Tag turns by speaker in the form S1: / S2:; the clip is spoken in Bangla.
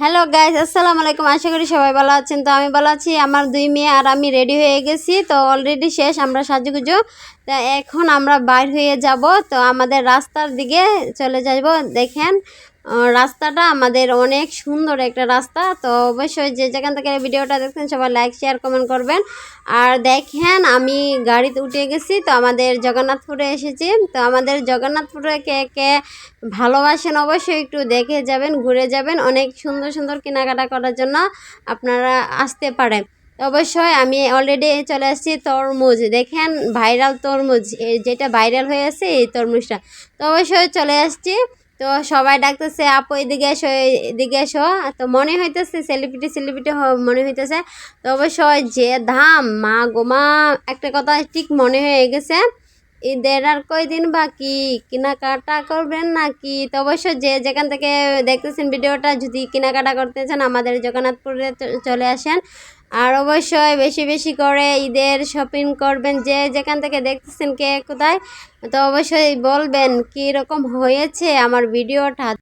S1: হ্যালো গাইস, আসসালামু আলাইকুম। আশা করি সবাই ভালো আছেন। তো আমি ভালো আছি। আমার দুই মেয়ে আর আমি রেডি হয়ে গেছি। তো অলরেডি শেষ আমরা সাজুগুজু। তা এখন আমরা বাইর হয়ে যাব। তো আমাদের রাস্তার দিকে চলে যাব। দেখেন রাস্তাটা আমাদের অনেক সুন্দর একটা রাস্তা। তো অবশ্যই যে যেখান থেকে ভিডিওটা দেখছেন সবাই লাইক শেয়ার কমেন্ট করবেন। আর দেখেন আমি গাড়িতে উঠে গেছি। তো আমাদের জগন্নাথপুরে এসেছি। তো আমাদের জগন্নাথপুরে কে কে ভালোবাসেন অবশ্যই একটু দেখে যাবেন, ঘুরে যাবেন। অনেক সুন্দর সুন্দর কেনাকাটা করার জন্য আপনারা আসতে পারেন। অবশ্যই আমি অলরেডি চলে আসছি। তরমুজ দেখেন, ভাইরাল তরমুজ, যেটা ভাইরাল হয়ে আছে এই তরমুজটা। তো অবশ্যই চলে আসছি। তো সবাই ডাকতেছে আপু এদিকে এসো, এদিকে এসো। তো মনে হইতেছে সেলিব্রিটি মনে হইতেছে। তো অবশ্যই যে দাম, মা গোমা, একটা কথা ঠিক মনে হয়ে গেছে। ঈদের আর কয়দিন বাকি, কেনাকাটা করবেন নাকি? তো অবশ্যই যে যেখান থেকে দেখতেছেন ভিডিওটা, যদি কেনাকাটা করতে চান আমাদের জগন্নাথপুরে চলে আসেন। আর অবশ্যই বেশি বেশি করে ঈদের শপিং করবেন। যে যেখান থেকে দেখতেছেন কে কোথায়, তো অবশ্যই বলবেন কীরকম হয়েছে আমার ভিডিওটা।